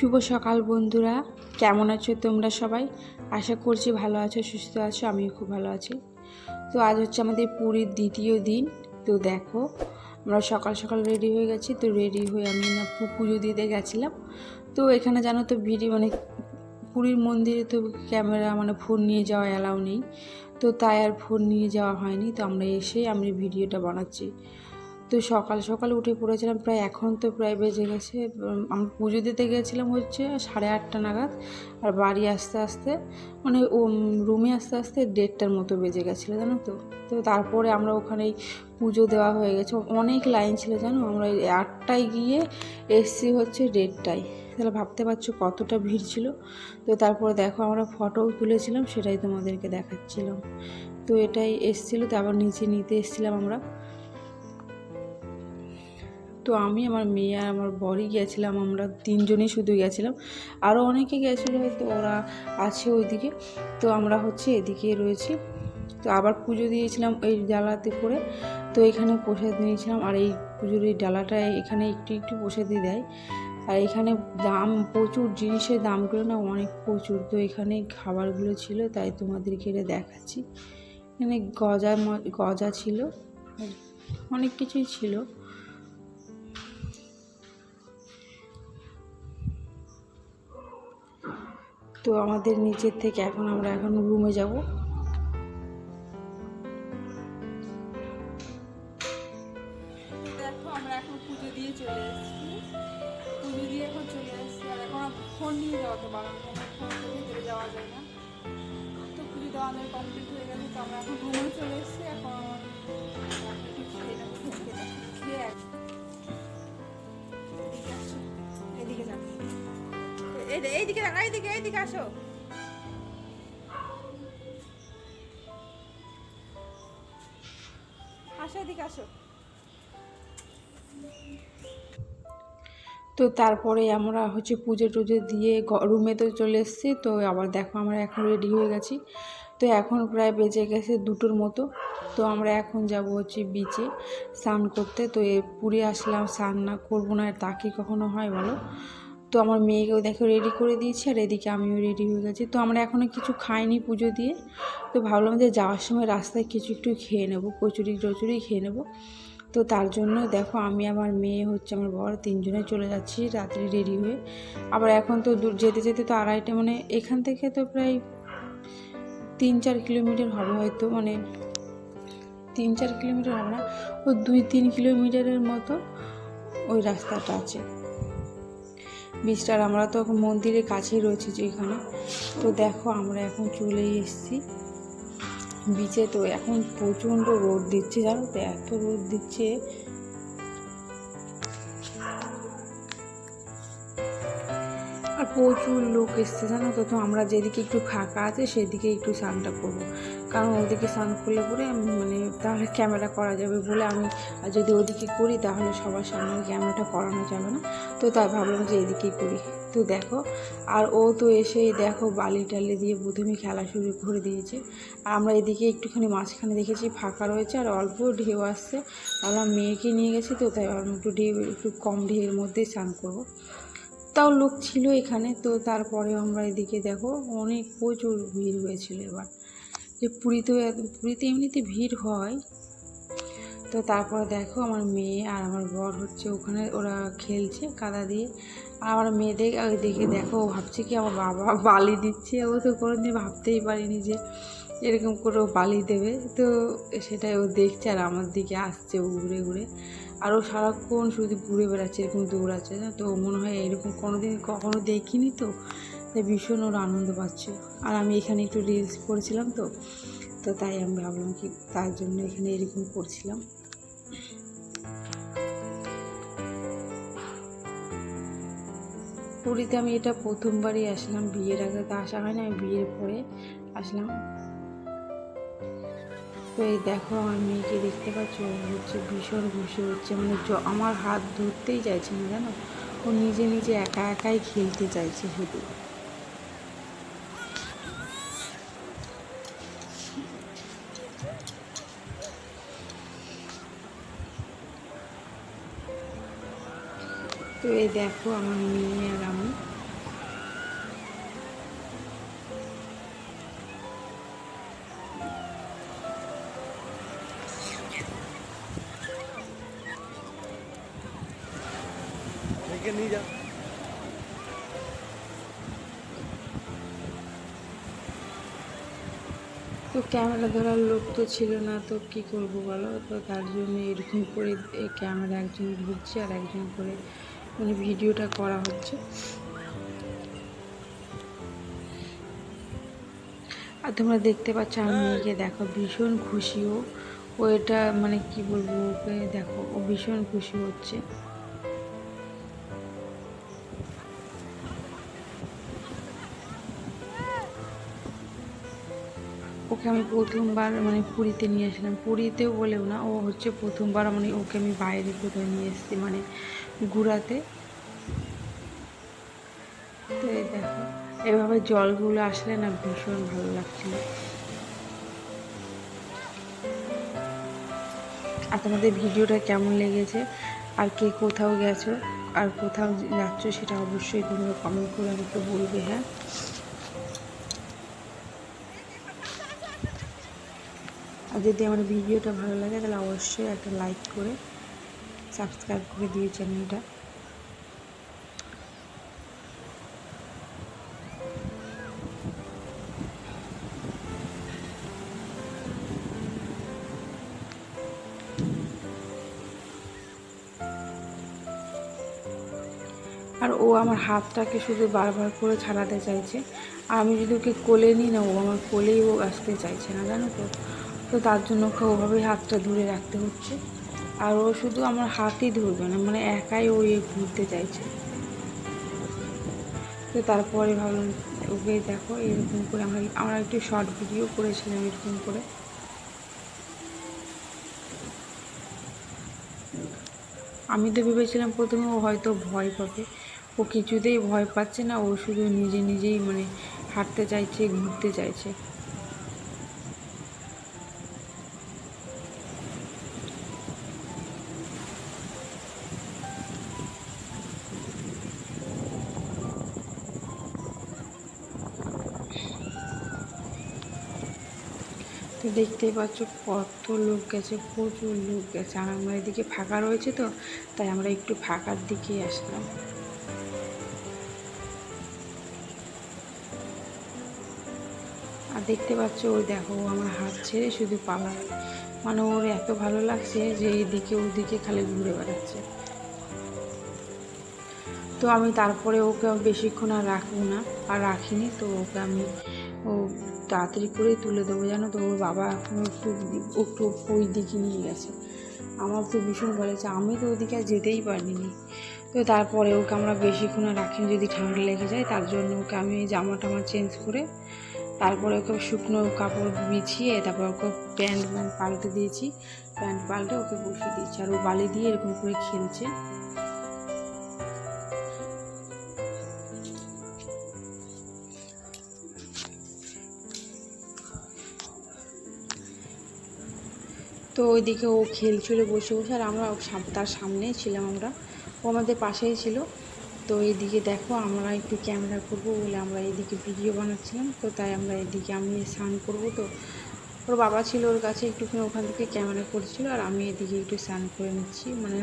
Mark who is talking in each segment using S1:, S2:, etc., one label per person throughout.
S1: শুভ সকাল বন্ধুরা, কেমন আছো তোমরা সবাই? আশা করছি ভালো আছো, সুস্থ আছো। আমিও খুব ভালো আছি। তো আজ হচ্ছে আমাদের পুরীর দ্বিতীয় দিন। তো দেখো, আমরা সকাল সকাল রেডি হয়ে গেছি। তো রেডি হয়ে আমি না পুজো দিতে গেছিলাম। তো এখানে জানো তো ভিডিও পুরীর মন্দিরে তো ক্যামেরা ফোন নিয়ে যাওয়া অ্যালাউ নেই। তো তাই আর ফোন নিয়ে যাওয়া হয়নি। তো আমি ভিডিওটা বানাচ্ছি। তো সকাল সকাল উঠে পড়েছিলাম, এখন তো প্রায় বেজে গেছে। আমি পুজো দিতে গিয়েছিলাম হচ্ছে 8:30 নাগাদ, আর বাড়ি আসতে আসতে রুমে আসতে আসতে 1:30টার মতো বেজে গেছিলো, জানো তো। তো তারপরে আমরা ওখানেই পুজো দেওয়া হয়ে গেছে, অনেক লাইন ছিল জানো। আমরা 8টায় গিয়ে এসছি হচ্ছে 1:30টায়। তাহলে ভাবতে পারছো কতটা ভিড় ছিল। তো তারপরে দেখো আমরা ফটোও তুলেছিলাম, সেটাই তোমাদেরকে দেখাচ্ছিলাম। তো এটাই এসছিলো, তো আবার নিচে নিতে এসছিলাম আমরা। তো আমি, আমার মেয়ে আর আমার বরই গিয়েছিলাম, আমরা 3জনই শুধু গেছিলাম। আরও অনেকে গেছিলো, হয়তো ওরা আছে ওইদিকে। তো আমরা হচ্ছে এদিকে রয়েছি। তো আবার পুজো দিয়েছিলাম এই ডালাতে করে। তো এখানে প্রসাদ নিয়েছিলাম, আর এই পুজোর এই ডালাটায় এখানে একটু একটু প্রসাদই দেয়। আর এখানে দাম প্রচুর, জিনিসের দামগুলো না অনেক প্রচুর। তো এখানে খাবারগুলো ছিল, তাই তোমাদেরকে এটা দেখাচ্ছি। এখানে গজা ছিল, অনেক কিছুই ছিল। তো আমাদের নিচের থেকে আমরা এখন রুমে যাব। দেখো আমরা এখন পুজো দিয়ে চলে এসেছি। পুজো দিয়ে এখন চলে এসেছি, আর এখন ফোন নিয়ে যাওয়াতে বারণ, ফোন ভিতরে যাওয়া যায় না। তো পুজো দেওয়া কমপ্লিট হয়ে গেছে। তো আমরা এখন রুমে চলে এসেছি। এখন একটু খেয়ে নেবো, খেয়ে এদিকে যাবো, এইদিকে আসো। এদিকে আসো। তো তারপরে আমরা হচ্ছে পুজো টুজো দিয়ে রুমে তো চলে এসেছি। তো আবার দেখো আমরা এখন রেডি হয়ে গেছি। তো এখন প্রায় বেজে গেছে 2টোর মতো। তো আমরা এখন যাব হচ্ছে বিচে স্নান করতে। তো পুরী আসলাম, স্নান না করবো না তা কি কখনো হয় বলো। তো আমার মেয়েকেও দেখো রেডি করে দিয়েছি, আর এদিকে আমিও রেডি হয়ে গেছি। তো আমরা এখনও কিছু খাইনি পুজো দিয়ে। তো ভাবলাম যে যাওয়ার সময় রাস্তায় কিছু একটু খেয়ে নেবো, কচুরি টচুরি খেয়ে নেবো। তো তার জন্য দেখো আমি, আমার মেয়ে হচ্ছে আমার বর, 3জনে চলে যাচ্ছি রাত্রে রেডি হয়ে। আবার এখন তো যেতে যেতে তো 2:30, এখান থেকে তো প্রায় 3-4 কিলোমিটার হবে হয়তো, 3-4 কিলোমিটার হবে না, ওই 2-3 কিলোমিটারের মতো ওই রাস্তাটা আছে বিচটার। আমরা তো এখন মন্দিরের কাছেই রয়েছি যেখানে। তো দেখো আমরা এখন চলেই এসেছি বিচে। তো এখন প্রচণ্ড রোদ দিচ্ছে, জানো তো, এত রোদ দিচ্ছে। আর প্রচুর লোক এসছে, জানো তো। তো আমরা যেদিকে একটু ফাঁকা আছে সেদিকে একটু স্নানটা করবো, কারণ ওদিকে স্নান করলে পরে তাহলে ক্যামেরা করা যাবে বলে আমি, আর যদি ওদিকে করি তাহলে সবার সামনে ক্যামেরাটা করানো যাবে না। তো তাই ভাবলাম যে এদিকেই করি। তো দেখো, আর ও তো এসেই দেখো বালি টালি দিয়ে প্রথমে খেলা শুরু করে দিয়েছে। আর আমরা এদিকে একটুখানি মাঝখানে দেখেছি ফাঁকা রয়েছে, আর অল্প ঢেউ আসছে। আমরা মেয়েকে নিয়ে গেছি, তো তাই ভাবলাম একটু কম ঢেউয়ের মধ্যেই স্নান করবো। তাও লোক ছিল এখানে। তো তারপরে আমরা এদিকে দেখো অনেক প্রচুর ভিড় হয়েছিল এবার। যে পুরীতে এমনিতে ভিড় হয়। তো তারপরে দেখো আমার মেয়ে আর আমার বর হচ্ছে ওখানে, ওরা খেলছে কাদা দিয়ে। আর আমার মেয়ে দেখে দেখো, ও ভাবছে কি আমার বাবা বালি দিচ্ছে। ও তো কোনোদিন ভাবতেই পারিনি যে এরকম করে ও বালি দেবে। তো সেটাই ও দেখছে, আর আমার দিকে আসছে ও ঘুরে ঘুরে। আর ও সারাক্ষণ শুধু ঘুরে বেড়াচ্ছে, এরকম দৌড়াচ্ছে না। তো মনে হয় এরকম কখনো দেখিনি, তো তাই ভীষণ ওর আনন্দ পাচ্ছে। আর আমি এখানে একটু রিলস করছিলাম, তো তো তাই আমি ভাবলাম কি তার জন্য এখানে এরকম করছিলাম। পুরীতে আমি এটা প্রথমবারই আসলাম, বিয়ের আগে তো আসা হয় না, আমি বিয়ের পরে আসলাম। তো এই দেখো আমার মেয়েকে দেখতে পাচ্ছ, ও হচ্ছে ভীষণ খুশি হচ্ছে, আমার হাত ধরতেই চাইছে না, জানো। ও নিজে নিজে একা একাই খেলতে চাইছে শুধু। তো এই দেখো আমার মেয়ে আর আমি
S2: এদিকে নিয়ে যা।
S1: তো ক্যামেরা ধরার লোক তো ছিল না, তো কী করবো বলো, তো তার জন্য এরকম করে ক্যামেরা একজন ঘুরছে আর একজন করে মানে ভিডিওটা করা হচ্ছে। আর তোমরা দেখতে পাচ্ছ আমার মেয়েকে দেখো, ভীষণ খুশি ও এটা মানে কি বলবো, ওকে দেখো ও ভীষণ খুশি হচ্ছে। ওকে আমি প্রথমবার মানে পুরীতে নিয়ে আসলাম, পুরীতেও বলেও না, ও হচ্ছে প্রথমবার মানে ওকে আমি বাইরে কোথাও নিয়ে এসেছি মানে ঘোরাতে। তো এই দেখো এভাবে জলগুলো আসলে না ভীষণ ভালো লাগছিল। আর তোমাদের ভিডিওটা কেমন লেগেছে, আর কে কোথাও গেছো আর কোথাও যাচ্ছ সেটা অবশ্যই তোমরা কমেন্ট করে আমাকে বলবে। হ্যাঁ, আর যদি আমার ভিডিওটা ভালো লাগে তাহলে অবশ্যই একটা লাইক করে সাবস্ক্রাইব করে দিও চ্যানেলটা। আর ও আমার হাতটাকে শুধু বারবার করে ছাড়াতে চাইছে, আর আমি যদি ওকে কোলে নিই না, ও আমার কোলেই ও আসতে চাইছে না, জানো তো। তো তার জন্য ওকে ওভাবেই হাতটা ধরে রাখতে হচ্ছে। আর ও শুধু আমার হাতই ধরবে না, মানে একাই ও ঘুরতে চাইছে। তো তারপরে ভাবলাম ওকে দেখো এরকম করে আমরা একটু শর্ট ভিডিও করেছিলাম এরকম করে। আমি তো ভেবেছিলাম প্রথমে ও হয়তো ভয় পাবে, ও কিছুতেই ভয় পাচ্ছে না, ও শুধু নিজে নিজেই মানে হাঁটতে চাইছে, ঘুরতে চাইছে। তো দেখতেই পাচ্ছ কত লোক গেছে, প্রচুর লোক গেছে। আর আমরা এদিকে ফাঁকা রয়েছে, তো তাই আমরা একটু ফাঁকার দিকেই আসলাম। আর দেখতে পাচ্ছ ওই দেখো আমার হাত ছেড়ে শুধু পালাবে, মানে ওর এত ভালো লাগছে যে এইদিকে ওদিকে খালি ঘুরে বেড়াচ্ছে। তো আমি তারপরে ওকে বেশিক্ষণ আর রাখবো না, আর রাখিনি। তো ওকে আমি ও তাড়াতাড়ি করেই তুলে দেবো, জানো তো। ওর বাবা এখন একটু ওই দিকে নিয়ে গেছে। আমার তো ভীষণ বলেছে, আমি তো ওদিকে আর যেতেই পারিনি। তো তারপরে ওকে আমরা বেশিক্ষণ আর রাখিনি, যদি ঠান্ডা লেগে যায়, তার জন্য ওকে আমি জামা টামা চেঞ্জ করে তারপরে ওকে শুকনো কাপড় বিছিয়ে তারপর ওকে প্যান্ট পাল্টে দিয়েছি। প্যান্ট পাল্টে ওকে বসিয়ে দিয়েছি, আর ও বালি দিয়ে এরকম করে খেলছে। তো ওইদিকে ও খেলছিল বসে বসে, আর আমরা তার সামনেই ছিলাম আমরা, ও আমাদের পাশেই ছিল। তো এইদিকে দেখো আমরা একটু ক্যামেরা করব বলে আমরা এইদিকে ভিডিও বানাচ্ছিলাম। তো তাই আমরা এদিকে আমি স্নান করবো, তো ওর বাবা ছিল ওর কাছে, একটুখানি ওখান থেকে ক্যামেরা করছিল, আর আমি এদিকে একটু স্নান করে নিচ্ছি। মানে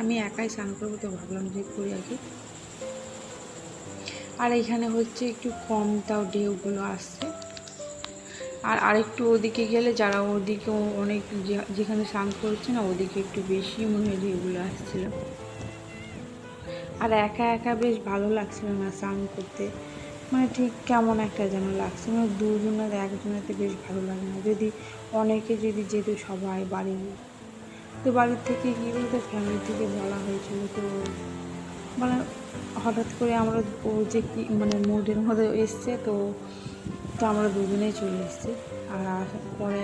S1: আমি একাই স্নান করবো, তো ভাবলাম যে করি আগে। আর এখানে হচ্ছে একটু কম তাও ঢেউগুলো আসছে। আর আরেকটু ওদিকে গেলে যারা ওদিকে অনেক যেখানে স্নান করছে না, ওদিকে একটু বেশি মনে হয় ঢেউগুলো আসছিল। আর একা একা বেশ ভালো লাগছিল না স্নান করতে, মানে ঠিক কেমন একটা যেন লাগছে, মানে দুজনের একজনেতে বেশ ভালো লাগে না। যদি অনেকে যদি যেত সবাই বাড়ির থেকে কী বলতো, ফ্যামিলি থেকে বলা হয়েছিল, তো মানে হঠাৎ করে আমরা ও যে কি মানে মুডের মধ্যে এসছে, তো তো আমরা দুজনেই চলে এসেছি। আর পরে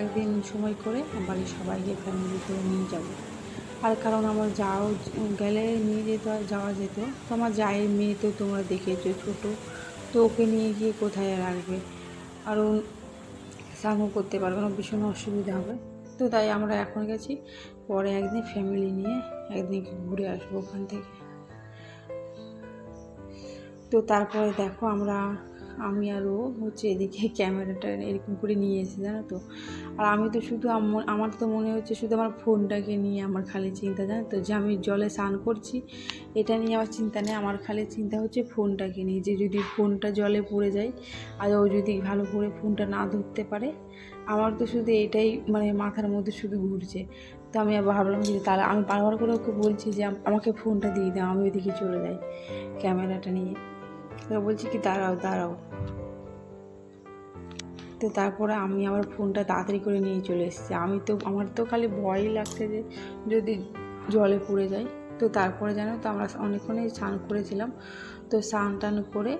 S1: একদিন সময় করে বাড়ির সবাইকে ফ্যামিলি করে নিয়ে যাব। আর কারণ আমার গেলে নিয়ে যাওয়া যেত, তো আমার জায়ের মেয়ে তো তোমরা দেখেছো ছোটো, তো ওকে নিয়ে গিয়ে কোথায় রাখবে, আর ও স্নানও করতে পারবে না, ভীষণ অসুবিধা হবে। তো তাই আমরা এখন গেছি, পরে একদিন ফ্যামিলি নিয়ে একদিন ঘুরে আসবো ওখান থেকে। তো তারপরে দেখো আমরা আমি আর ও হচ্ছে এদিকে ক্যামেরাটা এরকম করে নিয়ে এসেছি, জানো তো। আর আমি তো শুধু আমার তো মনে হচ্ছে শুধু আমার ফোনটাকে নিয়ে আমার খালি চিন্তা, জানো তো, যে আমি জলে স্নান করছি এটা নিয়ে আমার চিন্তা নেই। আমার খালি চিন্তা হচ্ছে ফোনটাকে নিয়ে, যে যদি ফোনটা জলে পড়ে যায় আর ও যদি ভালো করে ফোনটা না ধরতে পারে, আমার তো শুধু এটাই মানে মাথার মধ্যে শুধু ঘুরছে। তো আমি ভাবলাম যে তাহলে আমি বারবার করে ওকে বলছি যে আমাকে ফোনটা দিয়ে দাও, আমি ওইদিকে চলে যাই ক্যামেরাটা নিয়ে। তো বলছি কি দাঁড়াও দাঁড়াও। তো তারপরে আমি আবার ফোনটা তাড়াতাড়ি করে নিয়ে চলে এসেছি। আমার তো খালি ভয়ই লাগছে যে যদি জলে পড়ে যায়। তো তারপরে জানো তো আমরা অনেকক্ষণই স্নান করেছিলাম। তো স্নান টান করে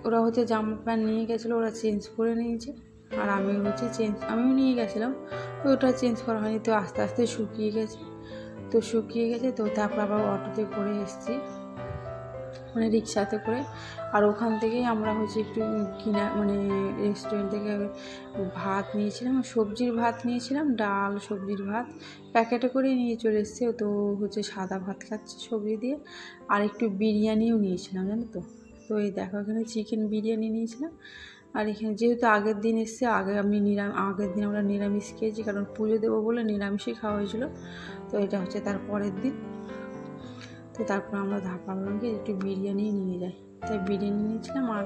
S1: ওরা হচ্ছে জামা প্যান্ট নিয়ে গেছিলো, ওরা চেঞ্জ করে নিয়েছে। আর আমি হচ্ছে আমিও নিয়ে গেছিলাম, তো ওটা চেঞ্জ করা হয়নি। তো আস্তে আস্তে শুকিয়ে গেছে। তো তারপর আবার অটোতে করে এসেছি, মানে রিক্সাতে করে। আর ওখান থেকেই আমরা হচ্ছে একটু মানে রেস্টুরেন্ট থেকে ভাত নিয়েছিলাম, সবজির ভাত নিয়েছিলাম, ডাল সবজির ভাত প্যাকেটে করে নিয়ে চলে এসেছে। তো হচ্ছে সাদা ভাত খাচ্ছে সবজি দিয়ে। আর একটু বিরিয়ানিও নিয়েছিলাম, জানো তো। তো এই দেখো এখানে চিকেন বিরিয়ানি নিয়েছিলাম। আর এখানে যেহেতু আগের দিন এসছে, আগের দিন আমরা নিরামিষ খেয়েছি, কারণ পুজো দেবো বলে নিরামিষই খাওয়া হয়েছিলো। তো এটা হচ্ছে তার পরের দিন। তো তারপর আমরা ভাবলাম কি একটু বিরিয়ানি নিয়ে যাই, তাই বিরিয়ানি নিয়েছিলাম আর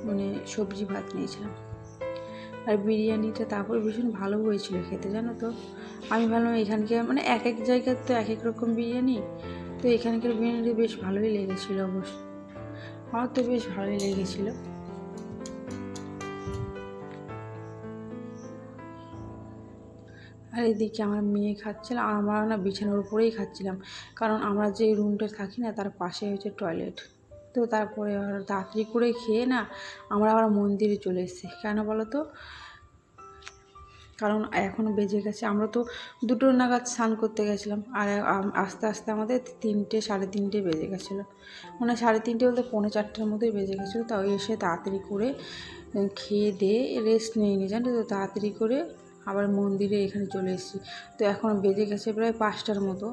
S1: মানে সবজি ভাত নিয়েছিলাম। আর বিরিয়ানিটা তারপর ভীষণ ভালো হয়েছিল খেতে, জানো তো। আমি ভাবলাম এখানকার মানে এক এক জায়গার তো এক এক রকম বিরিয়ানি, তো এখানকার বিরিয়ানিটা বেশ ভালোই লেগেছিলো অবশ্য। আমার তো বেশ ভালোই লেগেছিলো। আর এদিকে আমার মেয়ে খাচ্ছিল, আর আমরা না বিছানার উপরেই খাচ্ছিলাম, কারণ আমরা যে রুমটা থাকি না তার পাশে হচ্ছে টয়লেট। তো তারপরে তাড়াতাড়ি করে খেয়ে না আমরা আবার মন্দিরে চলে এসেছি। কেন বলো তো, কারণ এখনও বেজে গেছে, আমরা তো 2টো নাগাদ স্নান করতে গেছিলাম। আর আস্তে আস্তে আমাদের 3টে 3:30 বেজে গেছিলো, মানে 3:30 বলতে 3:45-4টার মতোই বেজে গেছিলো। তাও এসে তাড়াতাড়ি করে খেয়ে দিয়ে রেস্ট নিয়ে জানো তো, তাড়াতাড়ি করে আবার মন্দিরে এখানে চলে এসেছি। তো এখন বেজে গেছে প্রায় 5টার মতো।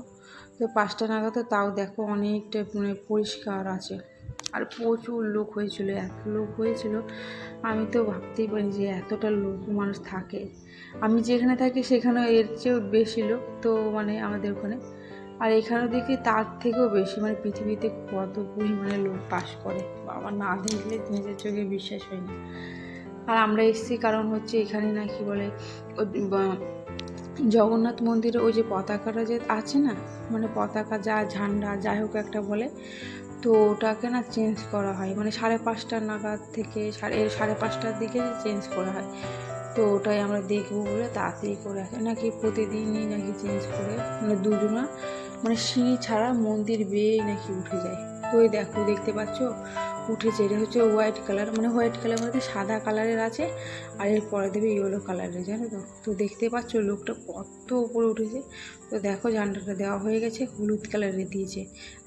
S1: তো 5টা নাগাদ, তো তাও দেখো অনেকটা মানে পরিষ্কার আছে। আর প্রচুর লোক হয়েছিল, এত লোক হয়েছিল আমি তো ভাবতেই পারি যে এতটা লোক মানুষ থাকে। আমি যেখানে থাকি সেখানে এর চেয়েও বেশি লোক, তো মানে আমাদের ওখানে। আর এখানেও দেখি তার থেকেও বেশি, মানে পৃথিবীতে কত পরিমাণে লোক বাস করে বাবা, না দেখলে নিজের চোখে বিশ্বাস হয় না। আর আমরা এসেছি কারণ হচ্ছে এখানে নাকি বলে জগন্নাথ মন্দিরে ওই যে পতাকাটা যে আছে না, মানে পতাকা যা ঝান্ডা যাই হোক একটা বলে, তো ওটাকে না চেঞ্জ করা হয়, মানে 5:30 নাগাদ থেকে 5:30টার দিকে চেঞ্জ করা হয়। তো ওটাই আমরা দেখবো বলে তাড়াতাড়ি করে আসে নাকি, প্রতিদিনই নাকি চেঞ্জ করে, মানে দুজনা মানে সিঁড়ি ছাড়া মন্দির বেয়েই নাকি উঠে যায়। তো ওই দেখো দেখতে পাচ্ছ উঠেছে, এটা হচ্ছে হোয়াইট কালার, মানে হোয়াইট কালার বলতে সাদা কালারের আছে, আর এর পরে দেবে ইয়েলো কালারের, জানো তো। তো দেখতে পাচ্ছ লোকটা কত উপরে উঠেছে। তো দেখো ঝান্ডাটা দেওয়া হয়ে গেছে, হলুদ কালারের দিয়েছে।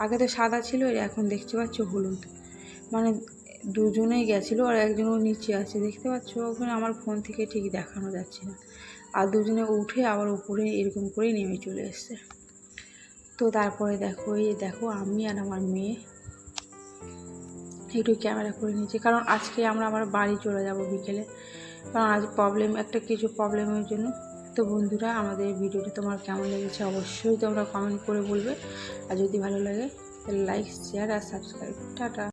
S1: আগে তো সাদা ছিল, এখন দেখতে পাচ্ছ হলুদ, মানে দুজনেই গেছিলো আর একজনও নিচে আছে, দেখতে পাচ্ছ ওখানে, আমার ফোন থেকে ঠিক দেখানো যাচ্ছে না। আর দুজনে উঠে আবার উপরে এরকম করেই নেমে চলে এসছে। তো তারপরে দেখো এই দেখো আমি আর আমার মেয়ে একটু ক্যামেরা করে নিয়েছি, কারণ আজকে আমরা আমার বাড়ি চলে যাব বিকেলে, কারণ আজ কিছু প্রবলেমের জন্য। তো বন্ধুরা, আমাদের ভিডিওটা তোমার কেমন লেগেছে অবশ্যই তোমরা কমেন্ট করে বলবে। আর যদি ভালো লাগে তাহলে লাইক শেয়ার আর সাবস্ক্রাইব। টাটা।